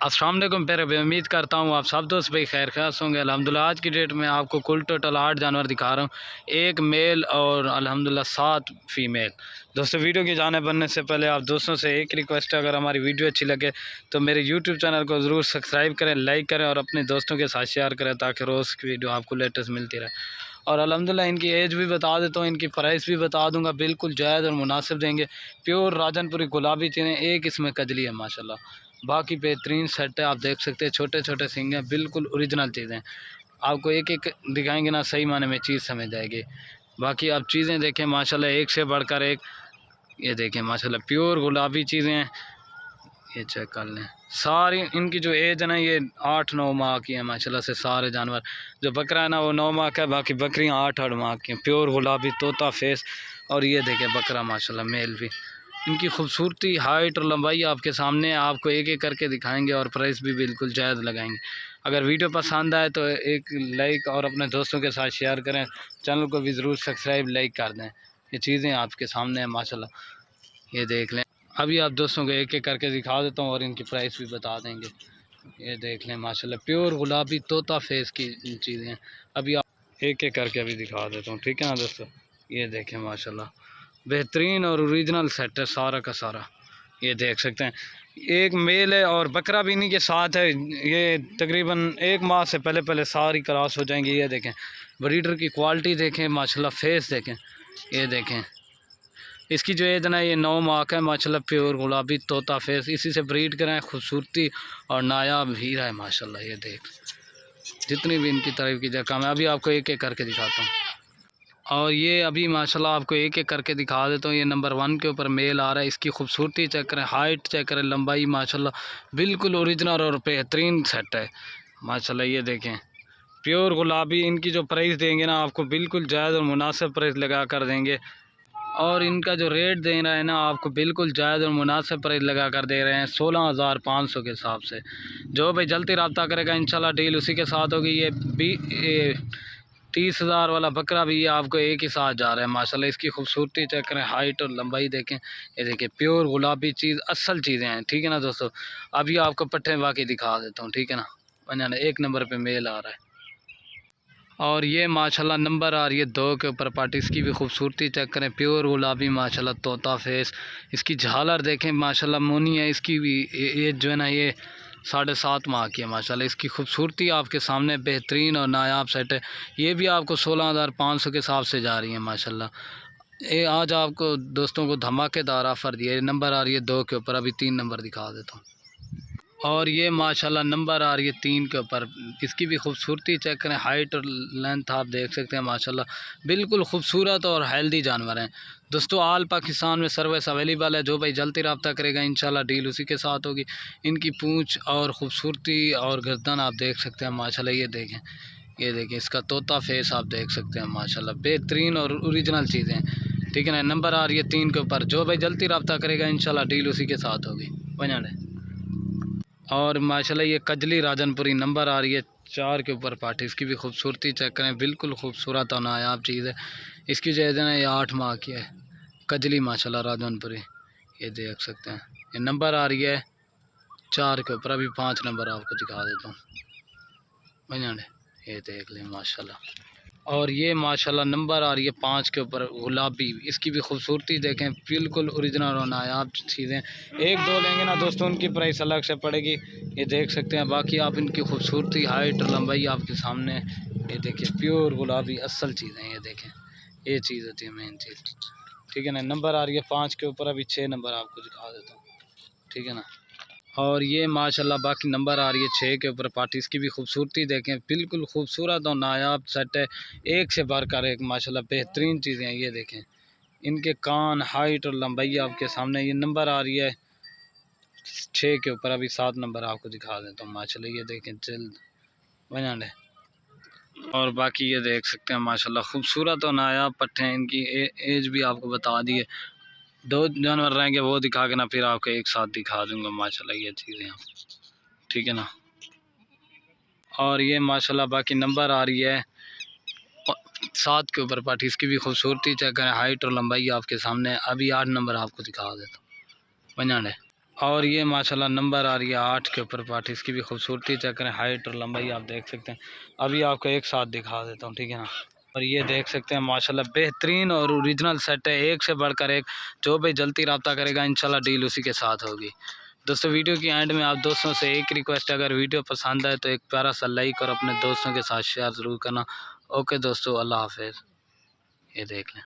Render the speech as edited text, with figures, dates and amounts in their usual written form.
अस्सलाम वालेकुम प्यारे भाई, उम्मीद करता हूँ आप सब दोस्त भाई खैर खास होंगे। अल्हम्दुलिल्लाह आज की डेट में आपको कुल टोटल 8 जानवर दिखा रहा हूँ, एक मेल और अल्हम्दुलिल्लाह 7 फीमेल। दोस्तों वीडियो की जाने बनने से पहले आप दोस्तों से एक रिक्वेस्ट है, अगर हमारी वीडियो अच्छी लगे तो मेरे यूट्यूब चैनल को ज़रूर सब्सक्राइब करें, लाइक करें और अपने दोस्तों के साथ शेयर करें ताकि रोज़ की वीडियो आपको लेटेस्ट मिलती रहे। और अल्हम्दुलिल्लाह इनकी एज भी बता देता हूँ, इनकी प्राइस भी बता दूँगा, बिल्कुल जायज़ और मुनासिब देंगे। प्योर राजनपुरी गुलाबी चीज़ें, एक इसमें कजली है माशाल्लाह, बाकी बेहतरीन सेट है। आप देख सकते हैं छोटे छोटे सिंग हैं, बिल्कुल ओरिजिनल चीज़ें। आपको एक एक दिखाएंगे ना, सही माने में चीज़ समझ जाएगी। बाकी आप चीज़ें देखें माशाल्लाह, एक से बढ़कर एक। ये देखें माशाल्लाह प्योर गुलाबी चीज़ें हैं, ये चेक कर लें। सारी इनकी जो एज है ना, ये 8-9 माह की है माशाल्लाह से। सारे जानवर जो बकरा है ना वो 9 माह का है, बाकी बकरियाँ 8-8 माह की हैं। प्योर गुलाबी तोता फेस। और ये देखें बकरा माशाल्लाह मेल भी। इनकी खूबसूरती, हाइट और लंबाई आपके सामने है, आपको एक एक करके दिखाएंगे और प्राइस भी बिल्कुल जायज़ लगाएंगे। अगर वीडियो पसंद आए तो एक लाइक और अपने दोस्तों के साथ शेयर करें, चैनल को भी ज़रूर सब्सक्राइब लाइक कर दें। ये चीज़ें आपके सामने हैं माशाल्लाह, ये देख लें। अभी आप दोस्तों को एक एक करके दिखा देता हूँ और इनकी प्राइस भी बता देंगे। ये देख लें माशाल्लाह प्योर गुलाबी तोता फेस की चीज़ें हैं। अभी आप एक एक करके अभी दिखा देता हूँ, ठीक है ना दोस्तों। ये देखें माशाल्लाह बेहतरीन और ओरिजिनल सेट है सारा का सारा, ये देख सकते हैं। एक मेल है और बकरा भी इन्हीं के साथ है। ये तकरीबन 1 माह से पहले पहले सारी क्रॉस हो जाएंगी। ये देखें ब्रीडर की क्वालिटी देखें माशाल्लाह, फेस देखें। ये देखें इसकी जो एज ना, ये 9 माह का है माशाल्लाह। प्योर गुलाबी तोता फेस, इसी से ब्रीड कराएं, खूबसूरती और नायाब हीरा है माशाल्लाह। ये देख, जितनी भी इनकी तारीफ की जाए कम है। अभी आपको एक एक करके दिखाता हूँ और ये अभी माशाल्लाह आपको एक एक करके दिखा देता हूँ। ये नंबर 1 के ऊपर मेल आ रहा है। इसकी खूबसूरती चेक करें, हाइट चेक करें, लंबाई माशाल्लाह बिल्कुल ओरिजिनल और बेहतरीन सेट है माशाल्लाह। ये देखें प्योर गुलाबी। इनकी जो प्राइस देंगे ना आपको बिल्कुल जायज़ और मुनासिब प्राइस लगा कर देंगे। और इनका जो रेट दे रहा है ना आपको बिल्कुल जायज़ और मुनासिब प्राइस लगा कर दे रहे हैं 16,500 के हिसाब से। जो भाई जल्दी रब्ता करेगा इंशाल्लाह डील उसी के साथ होगी। ये 30,000 वाला बकरा भी ये आपको एक ही साथ जा रहा है माशाल्लाह। इसकी खूबसूरती चेक करें, हाइट और लंबाई देखें। ये देखिए प्योर गुलाबी चीज़, असल चीज़ें हैं, ठीक है ना दोस्तों। अभी आपको पट्टे बाकी दिखा देता हूँ, ठीक है ना। 1 नंबर पे मेल आ रहा है और ये माशाल्लाह नंबर आ रही है 2 के ऊपर पार्टी। इसकी भी खूबसूरती चेक करें, प्योर गुलाबी माशाल्लाह तोता फेस। इसकी झालर देखें माशाल्लाह, मोनी है इसकी भी। ये जो है ना, ये 7.5 माह की है माशाल्लाह। इसकी खूबसूरती आपके सामने बेहतरीन और नायाब सेट है। ये भी आपको 16,500 के हिसाब से जा रही है माशाल्लाह। ये आज आपको दोस्तों को धमाकेदार ऑफ़र दिया। नंबर आ रही है 2 के ऊपर, अभी 3 नंबर दिखा देता हूँ। और ये माशाल्लाह नंबर आ रही है 3 के ऊपर। इसकी भी खूबसूरती चेक करें, हाइट और लेंथ आप देख सकते हैं माशाल्लाह। बिल्कुल खूबसूरत और हेल्दी जानवर हैं दोस्तों। आल पाकिस्तान में सर्विस अवेलेबल है। जो भाई जल्दी रब्ता करेगा इंशाल्लाह डील उसी के साथ होगी। इनकी पूँछ और ख़ूबसूरती और गर्दन आप देख सकते हैं माशाल्लाह। ये देखें, ये देखें इसका तोता फेस आप देख सकते हैं माशाल्लाह। बेहतरीन और ओरिजिनल चीज़ें, ठीक है ना। नंबर आ रही है 3 के ऊपर। जो भाई जल्दी रब्ता करेगा इंशाल्लाह डील उसी के साथ होगी। बना रहे। और माशाल्लाह ये कजली राजनपुरी नंबर आ रही है 4 के ऊपर पार्टी। इसकी भी खूबसूरती चेक करें, बिल्कुल खूबसूरत और नायाब चीज़ है। इसकी जो है ना, ये 8 माह की है कजली माशाल्लाह राजनपुरी, ये देख सकते हैं। ये नंबर आ रही है 4 के ऊपर। अभी 5 नंबर आपको दिखा देता हूँ, बजाने। ये देख लें माशाल्लाह। और ये माशाल्लाह नंबर आ रही है 5 के ऊपर गुलाबी। इसकी भी खूबसूरती देखें, बिल्कुल ओरिजिनल और नायाब चीज़ें। 1-2 लेंगे ना दोस्तों, उनकी प्राइस अलग से पड़ेगी। ये देख सकते हैं। बाकी आप इनकी खूबसूरती, हाइट और लंबाई आपके सामने। ये देखिए प्योर गुलाबी असल चीज़ें। ये देखें, ये चीज़ होती है मेन चीज़, ठीक है ना। नंबर आ रही है 5 के ऊपर। अभी 6 नंबर आपको दिखा देता हूँ, ठीक है ना। और ये माशाल्लाह बाकी नंबर आ रही है 6 के ऊपर पार्टी। इसकी भी खूबसूरती देखें, बिल्कुल खूबसूरत और नायाब सेट है। एक से बढ़कर एक माशाल्लाह बेहतरीन चीज़ें हैं। ये देखें इनके कान, हाइट और लंबाई आपके सामने। ये नंबर आ रही है 6 के ऊपर। अभी 7 नंबर आपको दिखा देता हूँ माशाल्लाह। ये देखें जल्द बना। और बाकी ये देख सकते हैं माशाल्लाह खूबसूरत और नायाब पट्टे हैं। इनकी एज भी आपको बता दी है। 2 जानवर रहेंगे वो दिखा के ना, फिर आपको एक साथ दिखा दूंगा माशाल्लाह ये चीज़ें, ठीक है ना। और ये माशाल्लाह बाकी नंबर आ रही है 7 के ऊपर पार्टी। इसकी भी खूबसूरती चेक करें, हाइट और लंबाई आपके सामने। अभी 8 नंबर आपको दिखा देता हूँ, बना है। और ये माशाल्लाह नंबर आ रही है 8 के ऊपर पार्ट। इसकी भी खूबसूरती चेक करें, हाइट और लंबाई आप देख सकते हैं। अभी आपको एक साथ दिखा देता हूँ, ठीक है ना। और ये देख सकते हैं माशाल्लाह बेहतरीन और ओरिजिनल सेट है, एक से बढ़कर एक। जो भी जल्दी रब्ता करेगा इंशाल्लाह डील उसी के साथ होगी। दोस्तों वीडियो की एंड में आप दोस्तों से एक रिक्वेस्ट है, अगर वीडियो पसंद आए तो एक प्यारा सा लाइक और अपने दोस्तों के साथ शेयर ज़रूर करना। ओके दोस्तों, अल्लाह हाफिज़। ये देख लें।